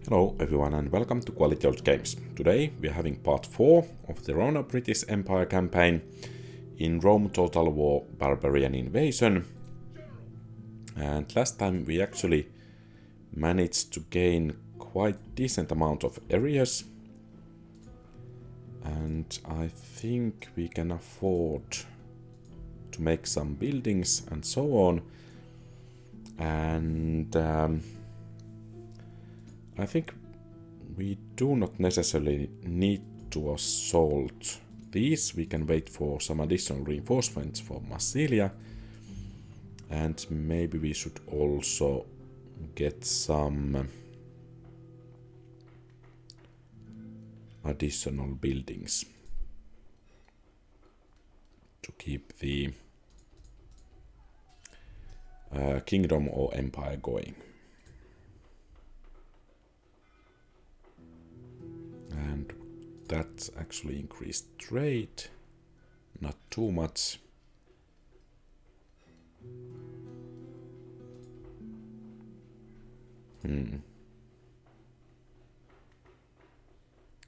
Hello everyone and welcome to Quality Old Games. Today we are having part 4 of the Romano-British Empire campaign in Rome Total War Barbarian Invasion. And last time we actually managed to gain quite decent amount of areas. And I think we can afford to make some buildings and so on. And I think we do not necessarily need to assault these. We can wait for some additional reinforcements for Massilia. And maybe we should also get some additional buildings to keep the kingdom or empire going. And that actually increased trade, not too much.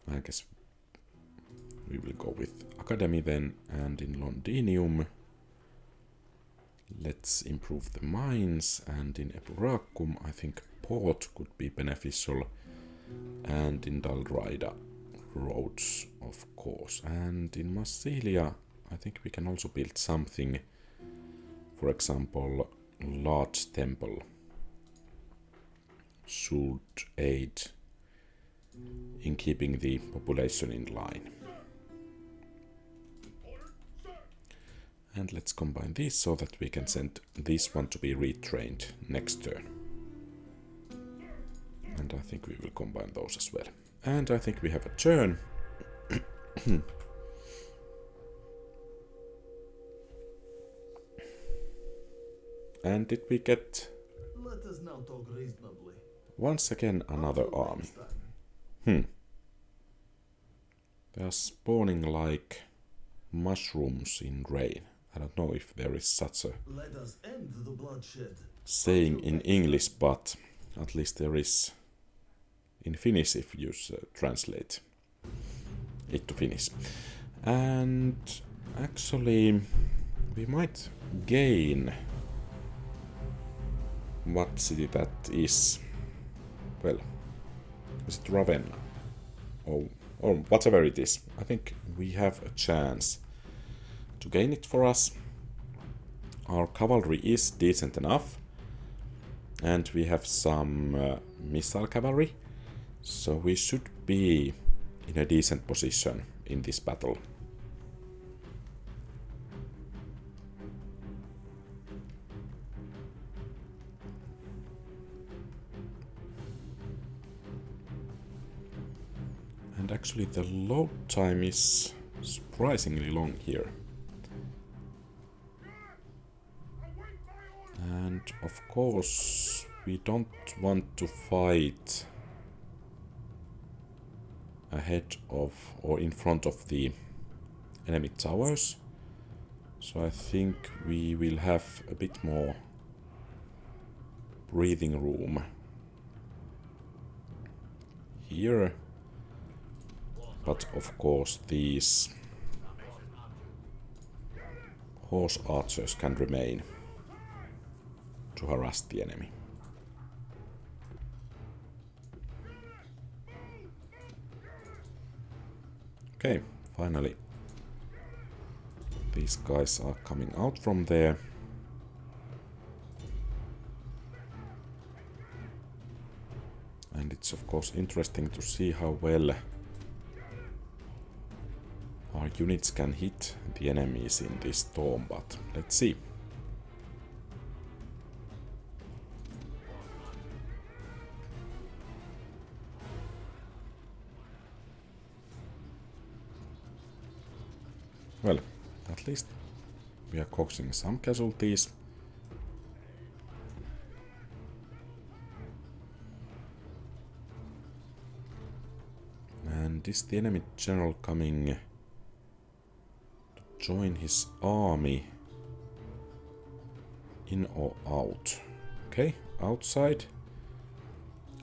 I guess we will go with Academy then, and in Londinium let's improve the mines, and in Epuracum I think port could be beneficial, and in Dalraida roads of course, and in Massilia I think we can also build something, for example large temple should aid in keeping the population in line. And let's combine these so that we can send this one to be retrained next turn. And I think we will combine those as well. And I think we have a turn. And did we get Let us now talk reasonably. once again another army? They are spawning like mushrooms in rain. I don't know if there is such a Let us end the bloodshed. saying in English, but at least there is in Finnish if you translate it to Finnish. And actually we might gain what city that is. Well, is it Ravenna? Or whatever it is. I think we have a chance to gain it for us. Our cavalry is decent enough, and we have some missile cavalry, so we should be in a decent position in this battle. And actually the load time is surprisingly long here. And of course we don't want to fight ahead of or in front of the enemy towers. So I think we will have a bit more breathing room here. But of course these horse archers can remain to harass the enemy. Okay, finally these guys are coming out from there. And it's of course interesting to see how well our units can hit the enemies in this storm, but let's see. Well, at least we are causing some casualties. And is the enemy general coming join his army in or out? Okay, outside.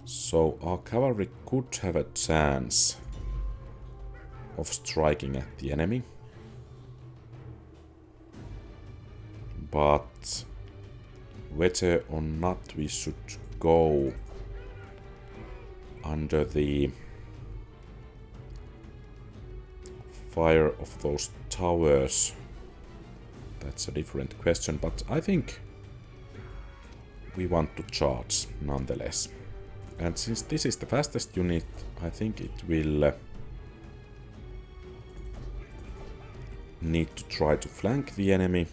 So our cavalry could have a chance of striking at the enemy. But whether or not we should go under the fire of those towers, that's a different question, but I think we want to charge nonetheless. And since this is the fastest unit, I think it will need to try to flank the enemy.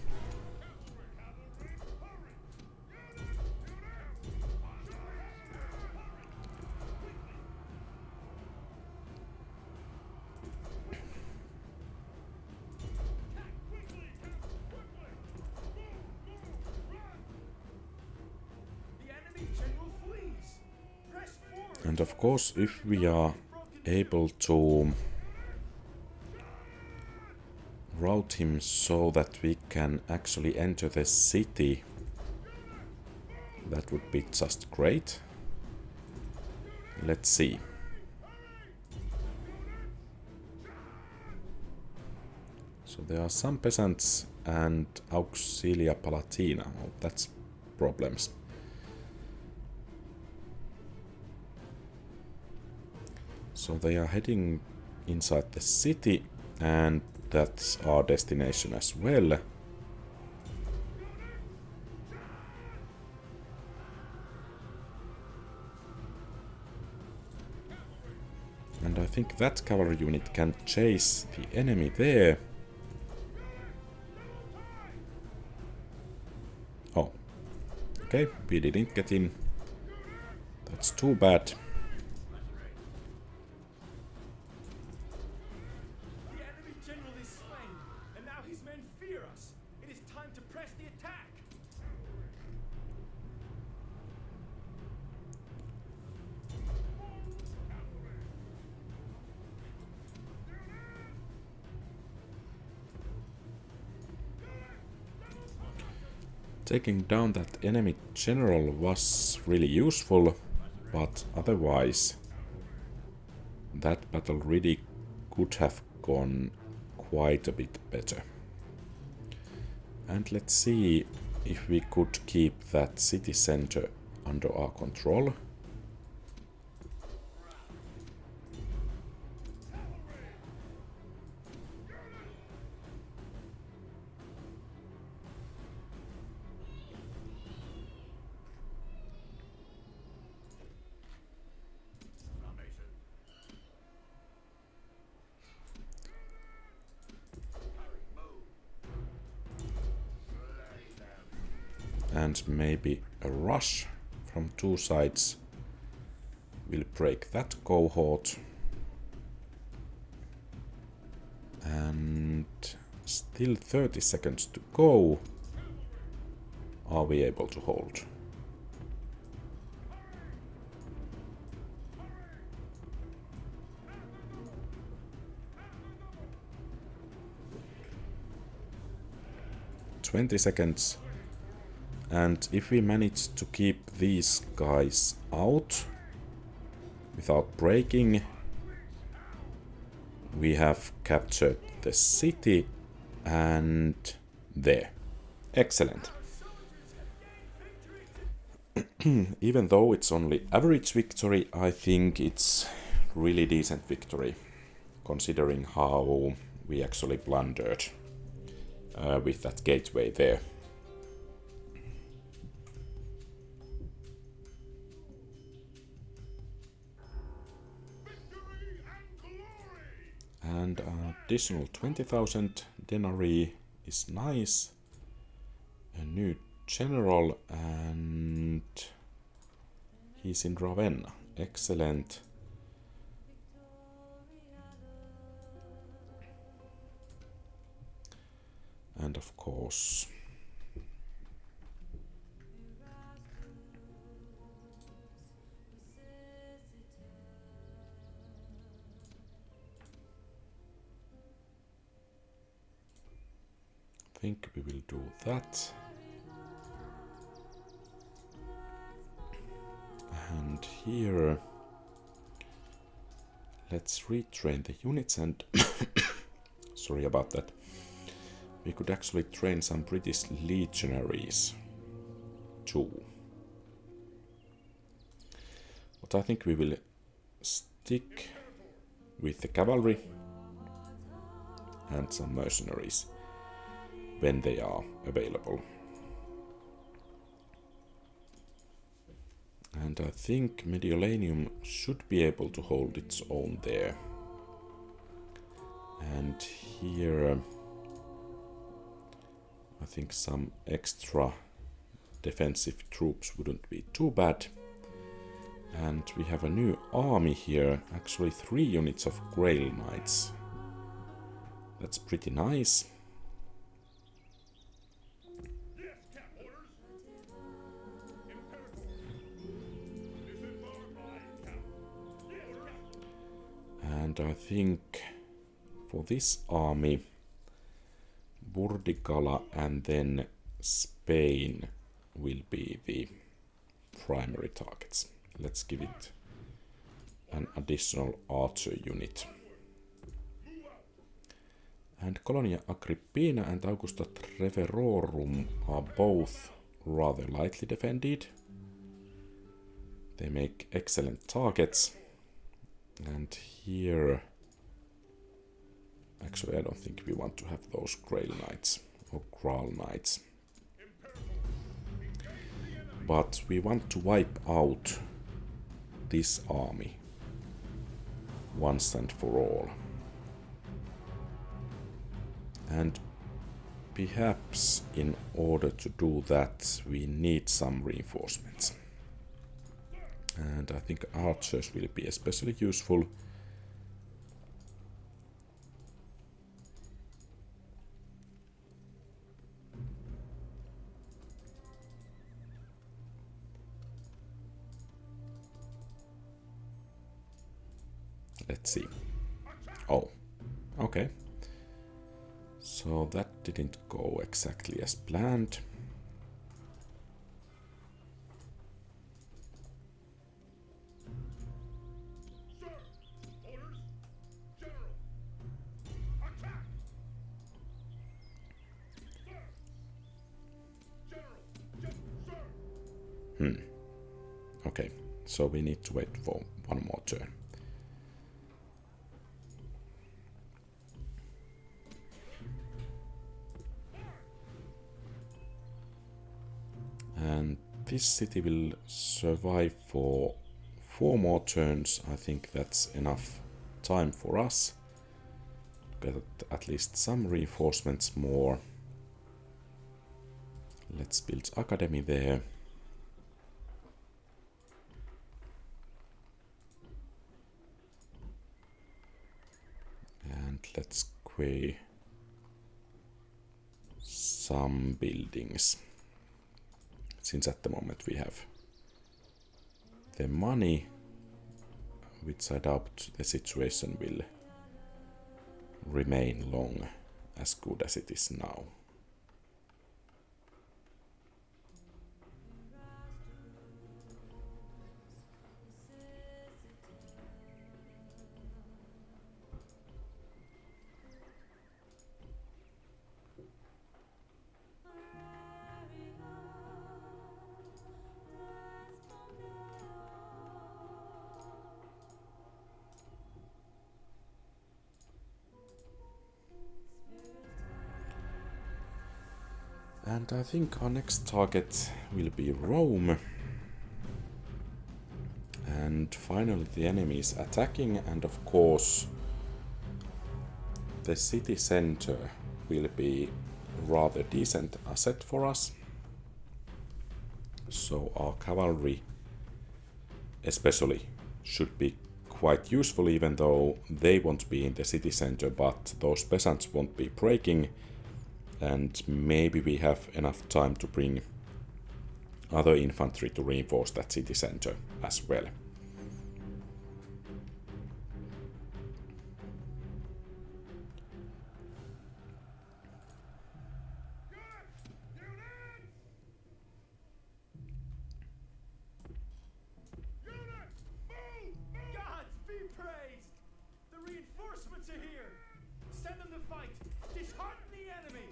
And of course, if we are able to route him so that we can actually enter the city, that would be just great. Let's see. So there are some peasants and Auxilia Palatina. Oh, that's problems. So they are heading inside the city, and that's our destination as well. And I think that cavalry unit can chase the enemy there. Oh, okay, we didn't get in. That's too bad. The enemy general is slain, and now his men fear us. It is time to press the attack. Taking down that enemy general was really useful, but otherwise that battle really could have gone quite a bit better. And let's see if we could keep that city center under our control. And maybe a rush from two sides will break that cohort. And still 30 seconds to go. Are we able to hold? .20 seconds. And if we manage to keep these guys out without breaking, we have captured the city, and there. Excellent. Even though it's only average victory, I think it's really decent victory, considering how we actually blundered with that gateway there. And an additional 20,000 denarii is nice. A new general, and he's in Ravenna. Excellent. And of course, I think we will do that. And And here, let's retrain the units and sorry about that. We could actually train some British legionaries too. But I think we will stick with the cavalry and some mercenaries when they are available. And I think Mediolanum should be able to hold its own there. And here I think some extra defensive troops wouldn't be too bad. And we have a new army here, actually 3 units of Grail Knights. That's pretty nice. And I think for this army, Burdigala and then Spain will be the primary targets. Let's give it an additional archer unit. And Colonia Agrippina and Augusta Treverorum are both rather lightly defended. They make excellent targets. And here, actually I don't think we want to have those Grail Knights or Graal Knights. But we want to wipe out this army once and for all. And perhaps in order to do that we need some reinforcements. And I think archers will be especially useful. Let's see. Oh, okay. So that didn't go exactly as planned. Okay, so we need to wait for one more turn. And this city will survive for 4 more turns. I think that's enough time for us to get at least some reinforcements more. Let's build academy there. And let's quay some buildings. Since at the moment we have the money, which I doubt the situation will remain long as good as it is now. And I think our next target will be Rome. And finally the enemy is attacking, and of course the city center will be rather decent asset for us. So our cavalry especially should be quite useful, even though they won't be in the city center, but those peasants won't be breaking. And maybe we have enough time to bring other infantry to reinforce that city center as well. fight. Dishearten the enemy.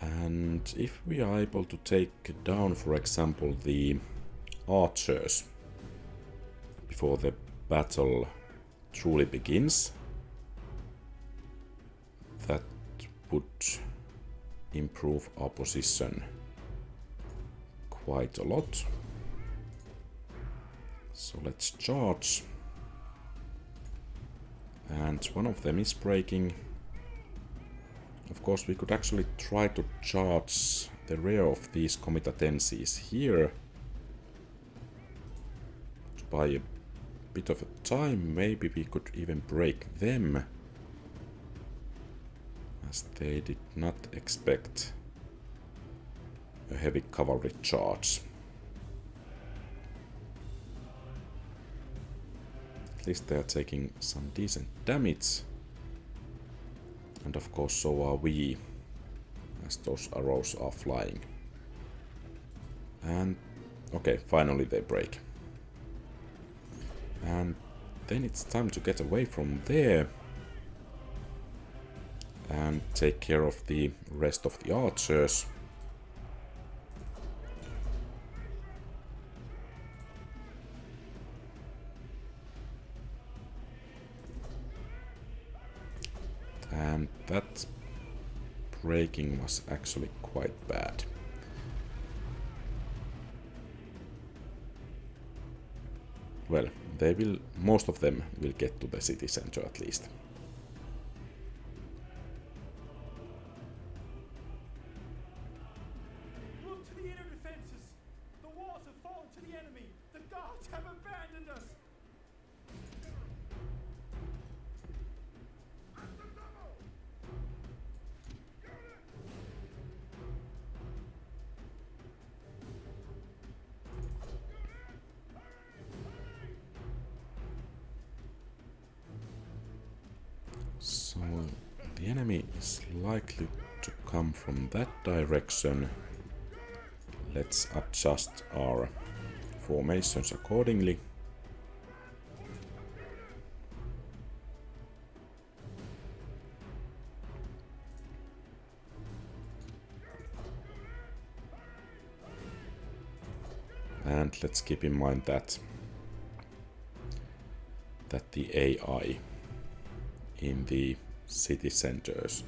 And if we are able to take down, for example, the archers before the battle truly begins, that would improve our position quite a lot. So let's charge. And one of them is breaking. Of course, we could actually try to charge the rear of these comitatenses here to buy a bit of a time. Maybe we could even break them, as they did not expect a heavy cavalry charge. At least they are taking some decent damage. And of course, so are we, as those arrows are flying. And okay, finally they break. And then it's time to get away from there and take care of the rest of the archers. And that breaking was actually quite bad. Well, most of them will get to the city center at least. Look to the inner defenses. The walls have fallen to the enemy. The gods have abandoned us. So the enemy is likely to come from that direction. Let's adjust our formations accordingly. And let's keep in mind that the AI in the city centers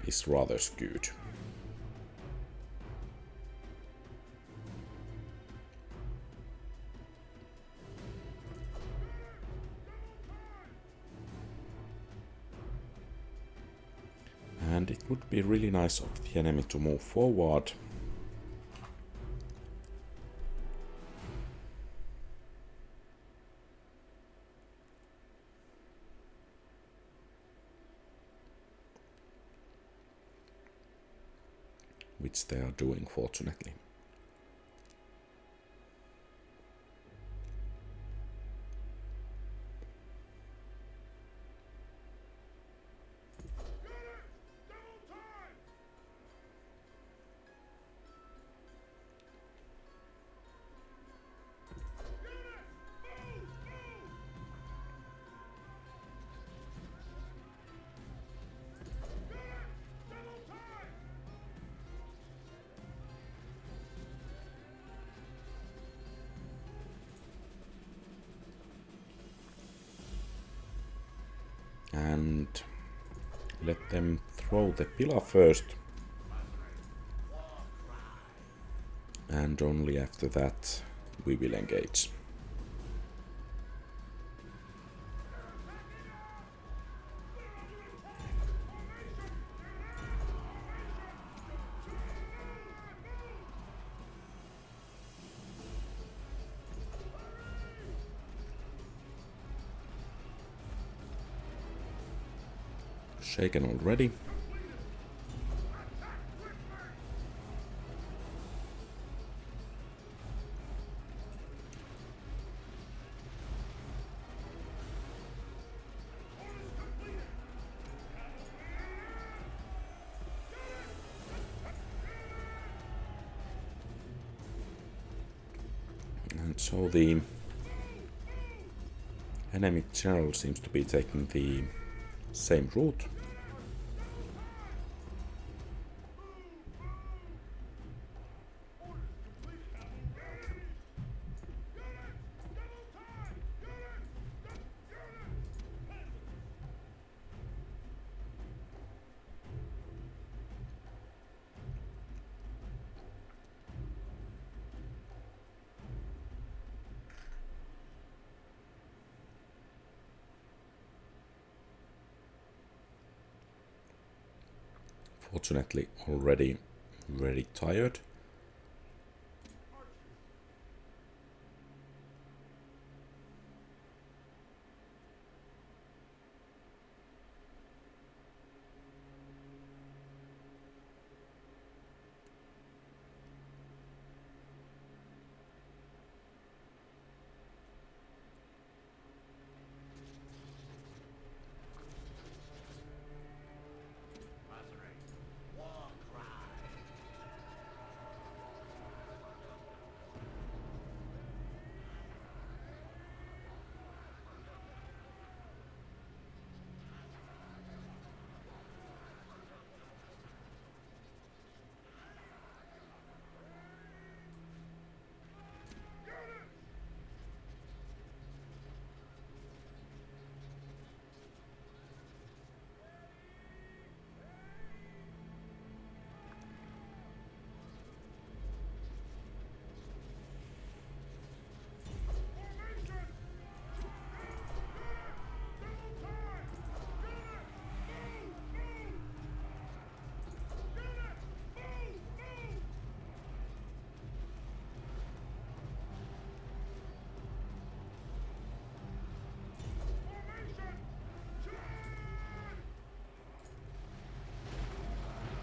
is rather skewed. And it would be really nice of the enemy to move forward. Which they are doing, fortunately. And let them throw the pillar first. And only after that we will engage. Shaken already. So the enemy general seems to be taking the same route. Fortunately, already very tired.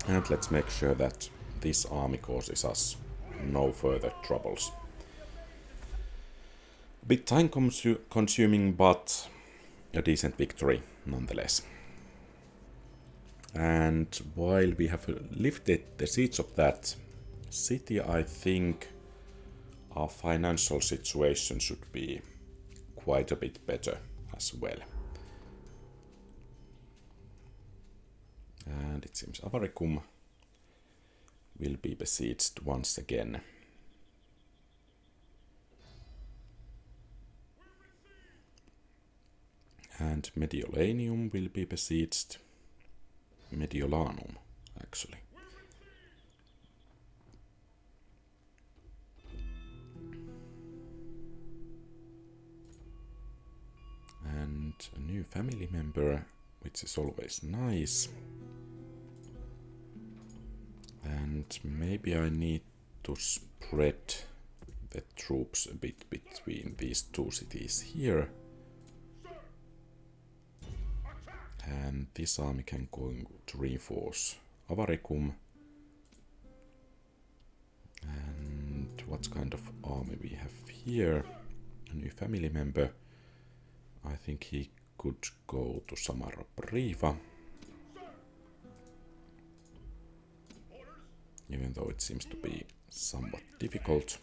And let's make sure that this army causes us no further troubles. A bit time consuming, but a decent victory nonetheless. And while we have lifted the siege of that city, I think our financial situation should be quite a bit better as well. And it seems Avaricum will be besieged once again. And Mediolanium will be besieged. Mediolanum, actually. And a new family member, which is always nice. And maybe I need to spread the troops a bit between these two cities here. And this army can go to reinforce Avaricum. And what kind of army we have here? A new family member. I think he could go to Samara-Briva. Even though it seems to be somewhat difficult.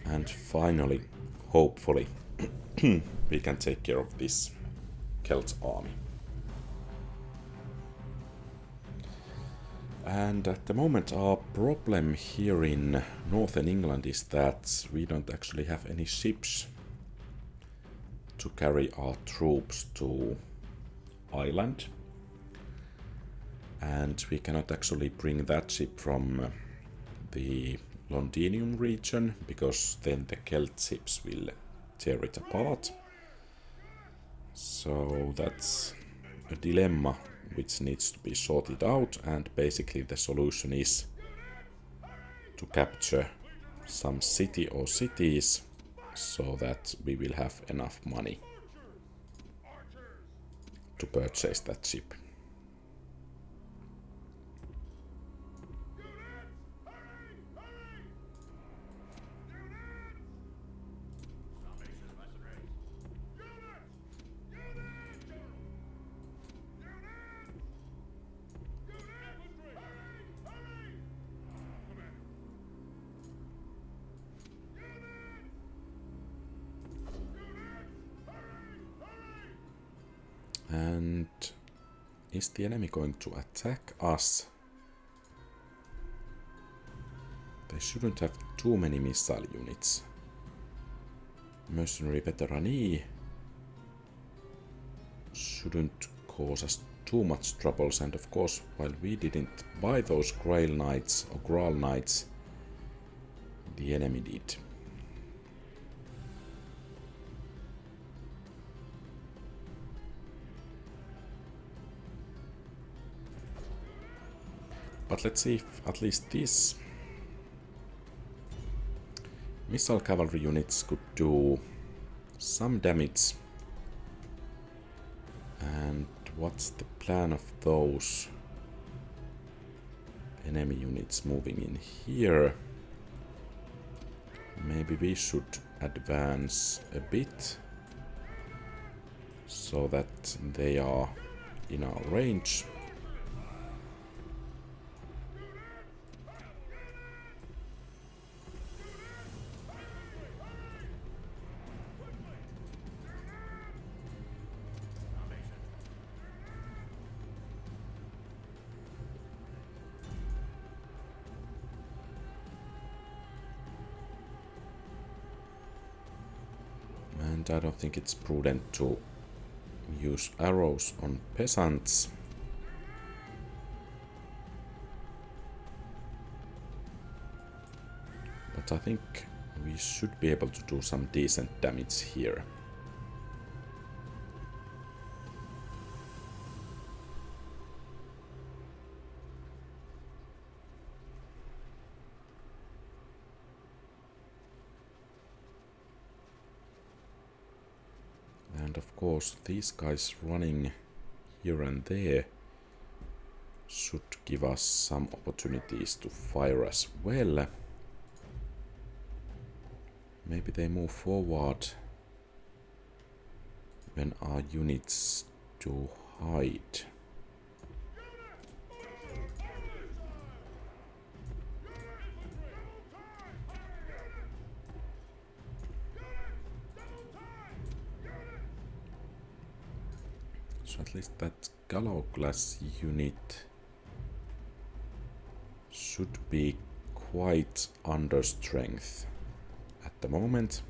And finally, hopefully, we can take care of this Celt army. And at the moment our problem here in northern England is that we don't actually have any ships to carry our troops to Ireland. And we cannot actually bring that ship from the Londinium region, because then the Celt ships will tear it apart. So that's a dilemma which needs to be sorted out, and basically the solution is to capture some city or cities so that we will have enough money to purchase that ship. And is the enemy going to attack us? They shouldn't have too many missile units. Mercenary veteranee shouldn't cause us too much troubles, and of course, while we didn't buy those Grail Knights or Graal Knights, the enemy did. But let's see if at least these missile cavalry units could do some damage. And what's the plan of those enemy units moving in here? Maybe we should advance a bit so that they are in our range. And I don't think it's prudent to use arrows on peasants. But I think we should be able to do some decent damage here. And of course, these guys running here and there should give us some opportunities to fire as well. Maybe they move forward when our units do hide. So at least that Gallo class unit should be quite under strength at the moment.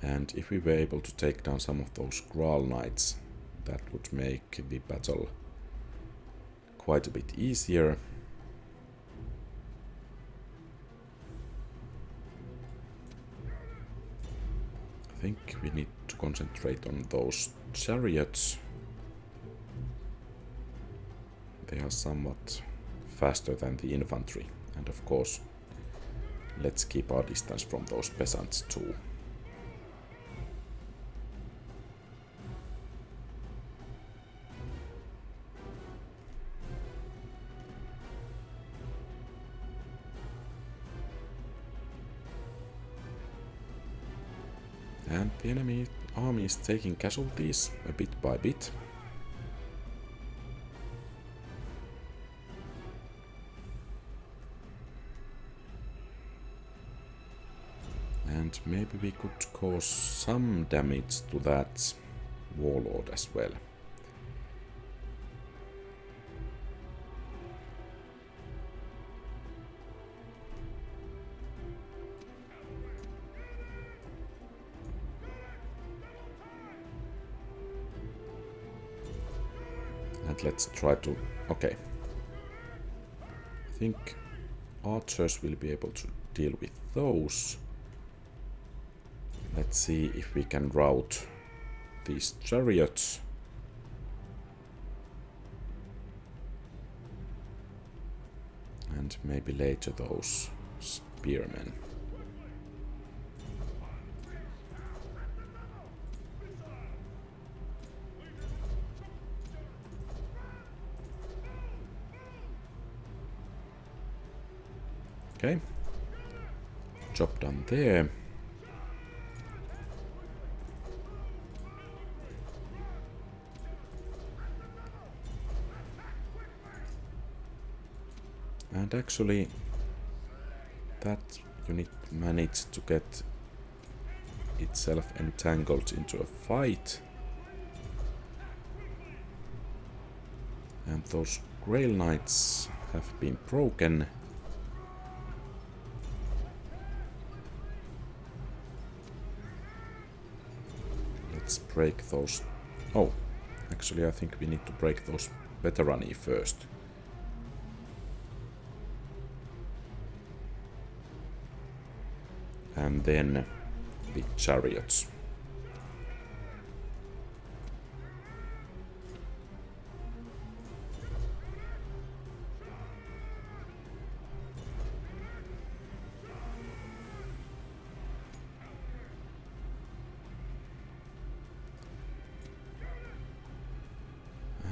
And if we were able to take down some of those Graal Knights, that would make the battle quite a bit easier. I think we need to concentrate on those chariots. They are somewhat faster than the infantry, and of course, let's keep our distance from those peasants too. And the enemy army is taking casualties a bit by bit. And maybe we could cause some damage to that warlord as well. And let's try to... okay. I think archers will be able to deal with those. Let's see if we can rout these chariots. And maybe later those spearmen. Okay. Job done there. And actually, that unit managed to get itself entangled into a fight. And those Grail Knights have been broken. Let's break those. Oh, actually I think we need to break those veterani first. And then big chariots.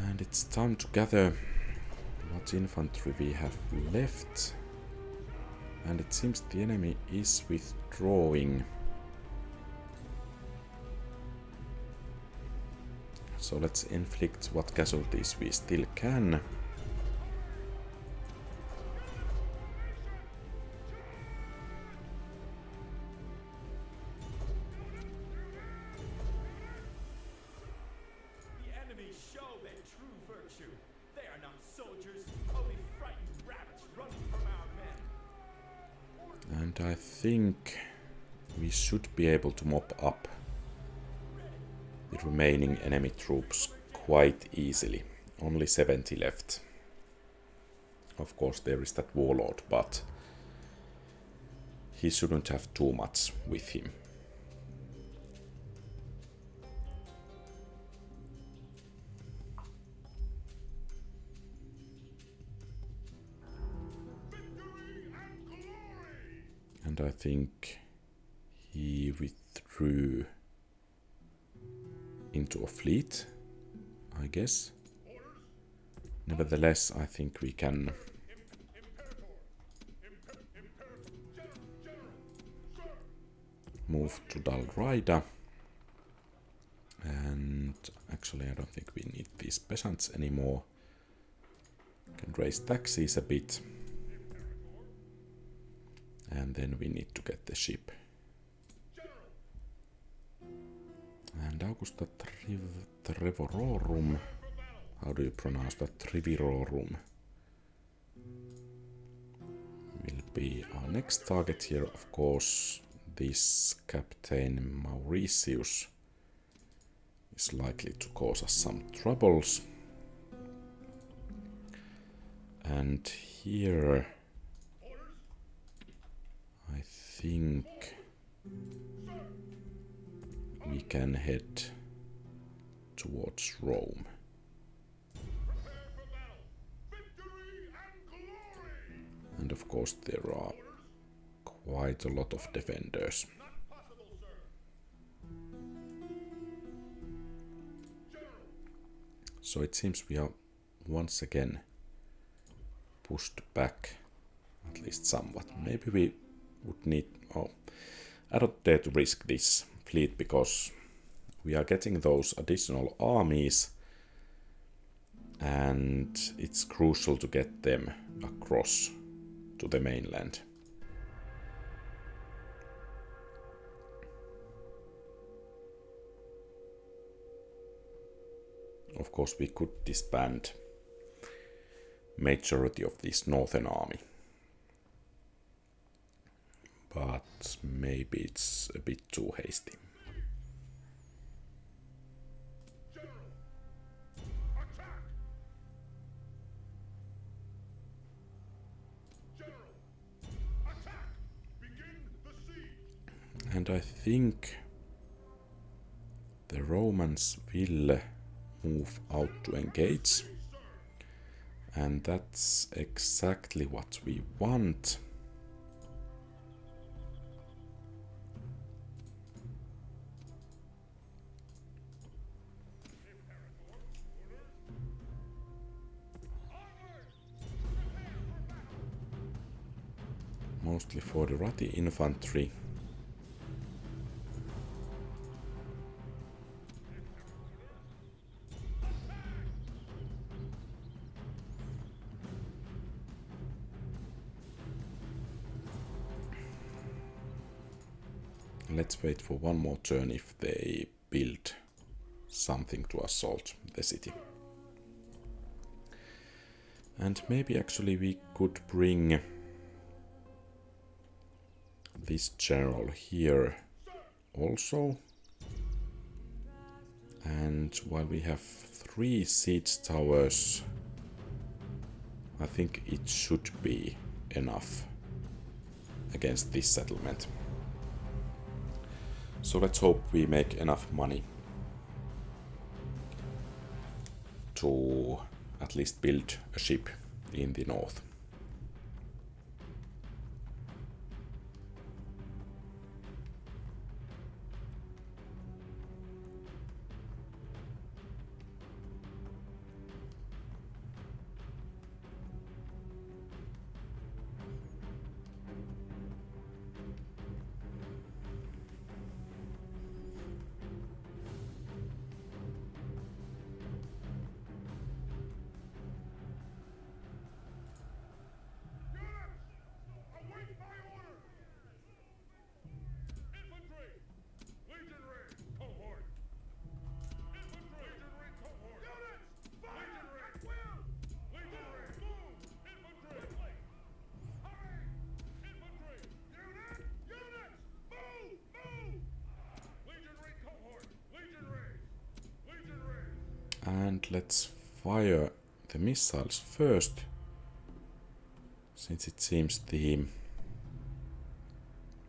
And it's time to gather what infantry we have left. And it seems the enemy is withdrawing. So let's inflict what casualties we still can. The enemy show their true virtue. They are not soldiers, only frightened rabbits running from our men. And I think we should be able to mop up the remaining enemy troops quite easily. Only 70 left. Of course there is that warlord, but he shouldn't have too much with him. And I think he withdrew into a fleet, I guess. Nevertheless, I think we can move to Dalraida. And actually I don't think we need these peasants anymore. Can raise taxes a bit. And then we need to get the ship. And Augusta Trevororum. How do you pronounce that? Trevororum. Will be our next target here. Of course, this Captain Mauritius is likely to cause us some troubles. And here I think we can head towards Rome. And of course there are quite a lot of defenders. So it seems we are once again pushed back, at least somewhat. Maybe we would need... Oh, I don't dare to risk this fleet because we are getting those additional armies and it's crucial to get them across to the mainland. Of course we could disband majority of this northern army, but maybe it's a bit too hasty. And I think the Romans will move out to engage. And that's exactly what we want. Mostly for the Rati infantry. let's wait for one more turn if they build something to assault the city. And maybe actually we could bring this general here also. And while we have 3 siege towers, I think it should be enough against this settlement. So let's hope we make enough money to at least build a ship in the north. And let's fire the missiles first, since it seems the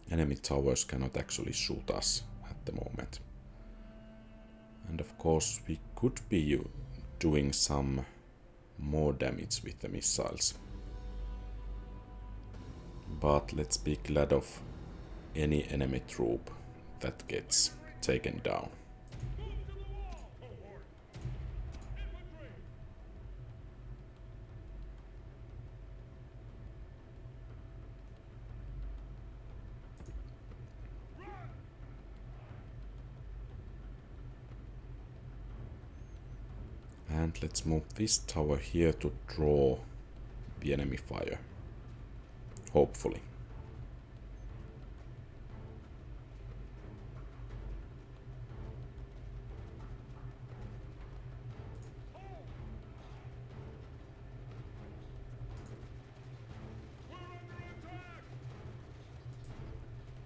enemy towers cannot actually shoot us at the moment. And of course we could be doing some more damage with the missiles. But let's be glad of any enemy troop that gets taken down. And let's move this tower here to draw the enemy fire. Hopefully.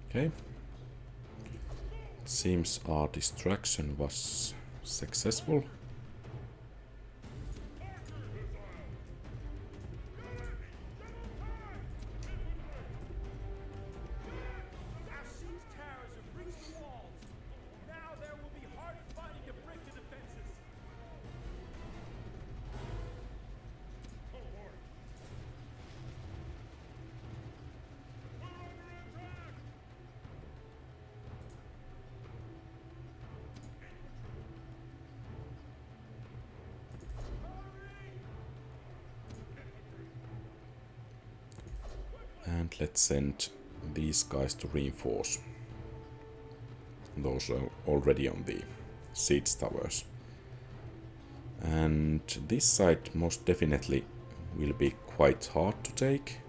Okay. It seems our distraction was successful. And let's send these guys to reinforce. Those are already on the siege towers. And this side most definitely will be quite hard to take,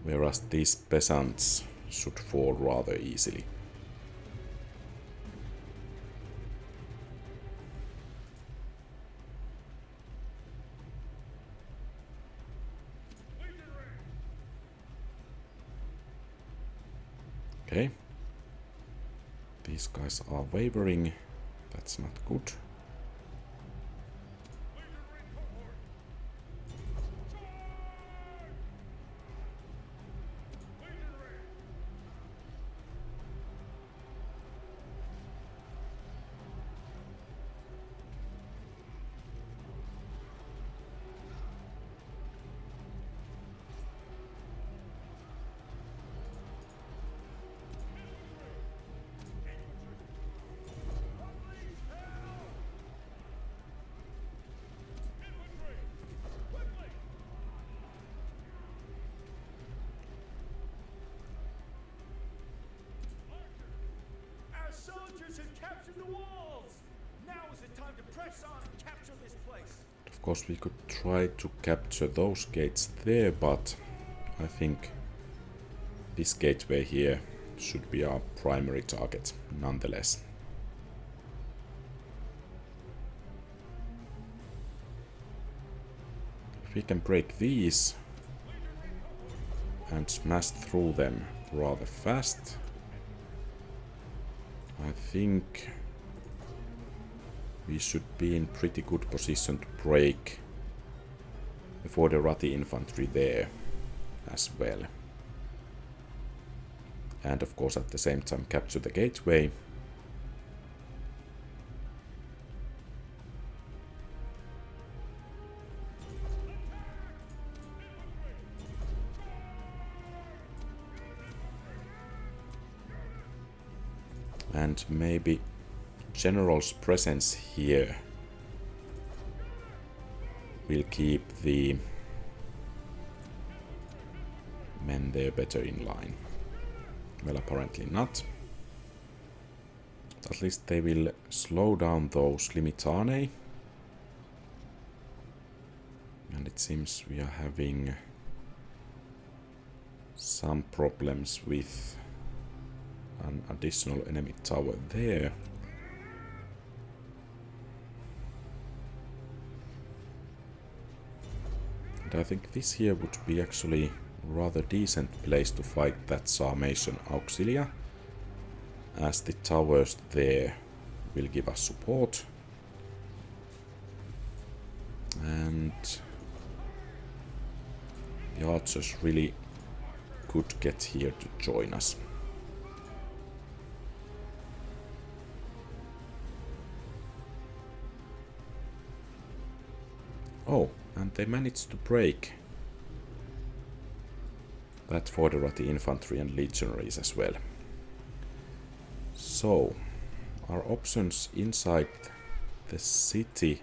whereas these peasants should fall rather easily. Okay. These guys are wavering. That's not good. Of course we could try to capture those gates there, but I think this gateway here should be our primary target, nonetheless. If we can break these and smash through them rather fast, I think we should be in pretty good position to break the Foderati infantry there as well. And of course at the same time capture the gateway. And maybe General's presence here will keep the men there better in line. Well, apparently not. At least they will slow down those Limitane. And it seems we are having some problems with an additional enemy tower there. And I think this here would be actually rather decent place to fight that Sarmatian Auxilia, as the towers there will give us support. And the archers really could get here to join us. Oh, and they managed to break that Foderati infantry and legionaries as well. So, our options inside the city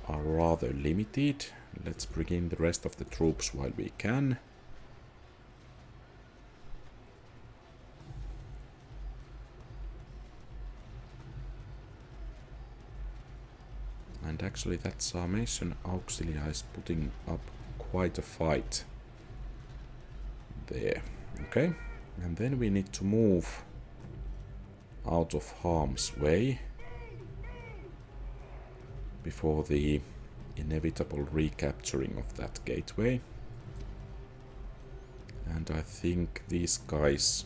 are rather limited. Let's bring in the rest of the troops while we can. And actually that Sarmatian Auxilia is putting up quite a fight there. Okay, and then we need to move out of harm's way before the inevitable recapturing of that gateway. And I think these guys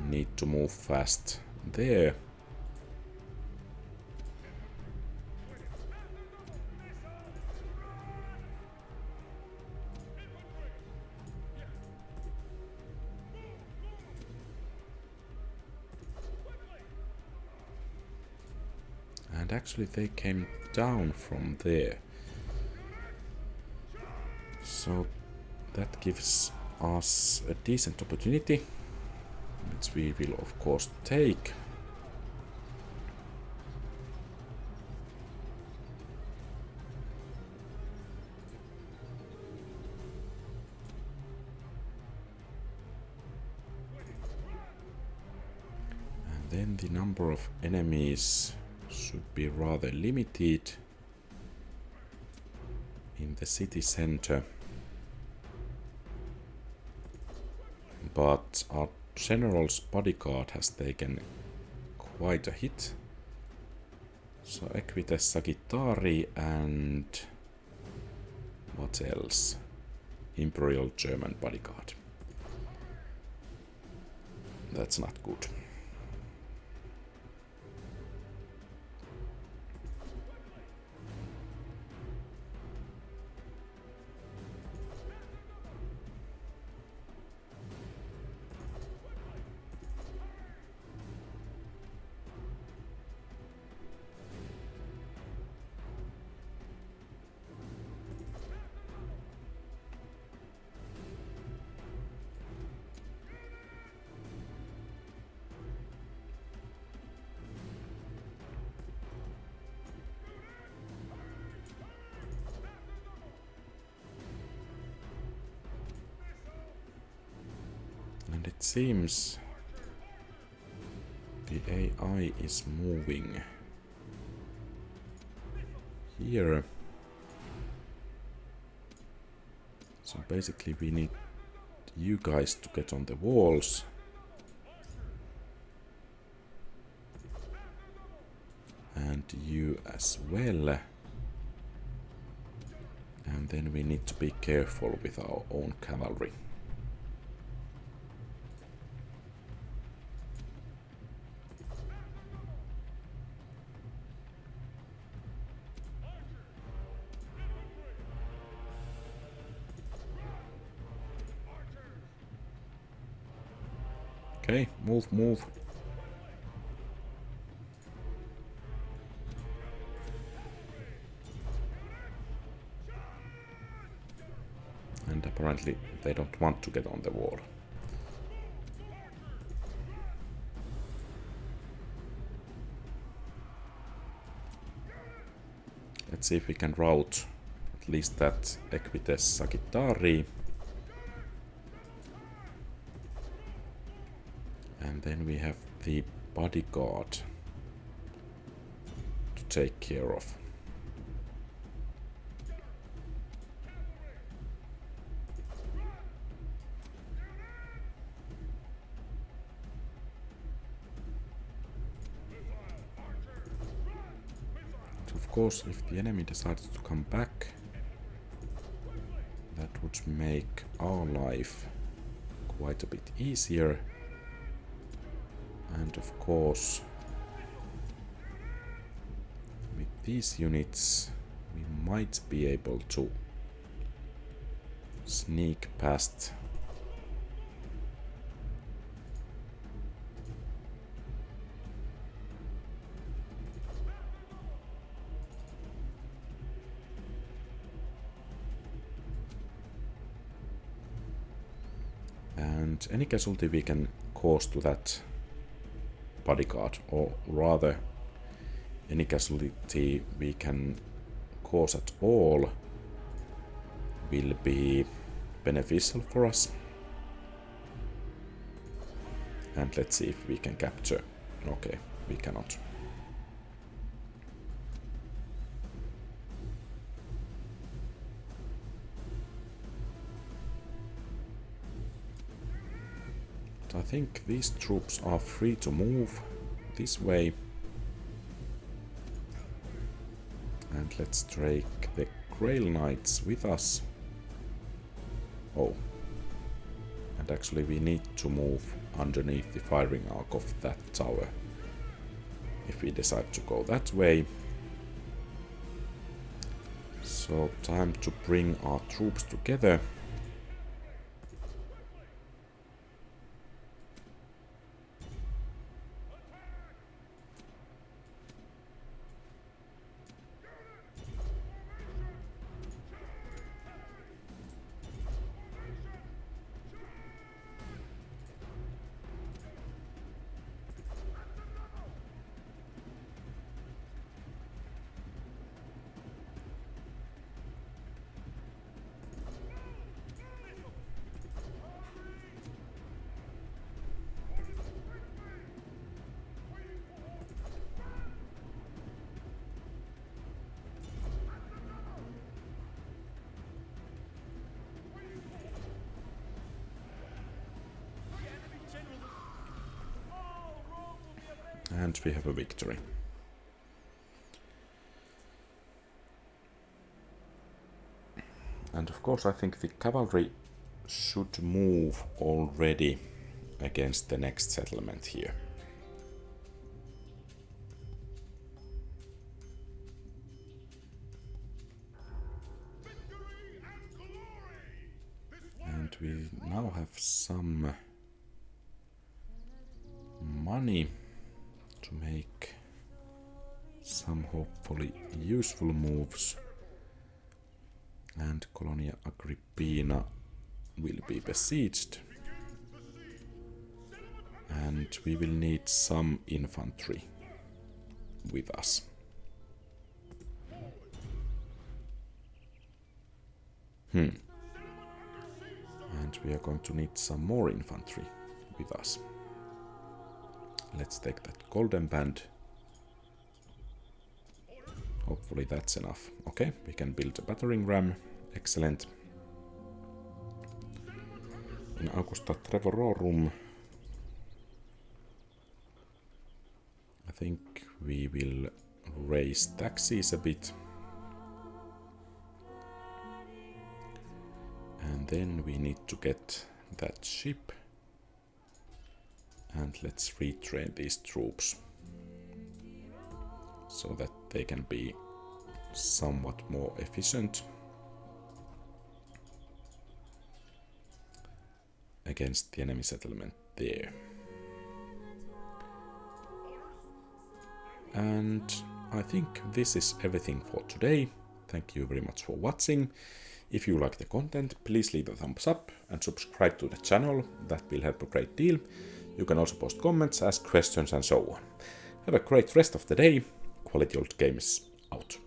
need to move fast there. And actually they came down from there. So that gives us a decent opportunity, which we will of course take. And then the number of enemies should be rather limited in the city center. But our general's bodyguard has taken quite a hit. So Equites Sagittari and what else? Imperial German bodyguard. That's not good. And it seems the AI is moving here. So basically we need you guys to get on the walls you as well. And then we need to be careful with our own cavalry. Okay, move, move. And apparently they don't want to get on the wall. Let's see if we can rout at least that Equites Sagittari. And then we have the bodyguard to take care of. And of course, if the enemy decides to come back, that would make our life quite a bit easier. And of course, with these units, we might be able to sneak past. And any casualty we can cause to that bodyguard, or rather any casualty we can cause at all, will be beneficial for us. And let's see if we can capture. Okay, we cannot. I think these troops are free to move this way. And let's take the Grail Knights with us. Oh. And actually we need to move underneath the firing arc of that tower if we decide to go that way. So time to bring our troops together. And we have a victory. And of course I think the cavalry should move already against the next settlement here. And we now have some money to make some hopefully useful moves. And Colonia Agrippina will be besieged. And we will need some infantry with us. And we are going to need some more infantry with us. Let's take that golden band. Hopefully that's enough. Okay, we can build a battering ram. Excellent. In Augusta Trevororum, I think we will raise taxes a bit. And then we need to get that ship. And let's retrain these troops so that they can be somewhat more efficient against the enemy settlement there. And I think this is everything for today. Thank you very much for watching. If you like the content, please leave a thumbs up and subscribe to the channel. That will help a great deal. You can also post comments, ask questions and so on. Have a great rest of the day. Quality Old Games out.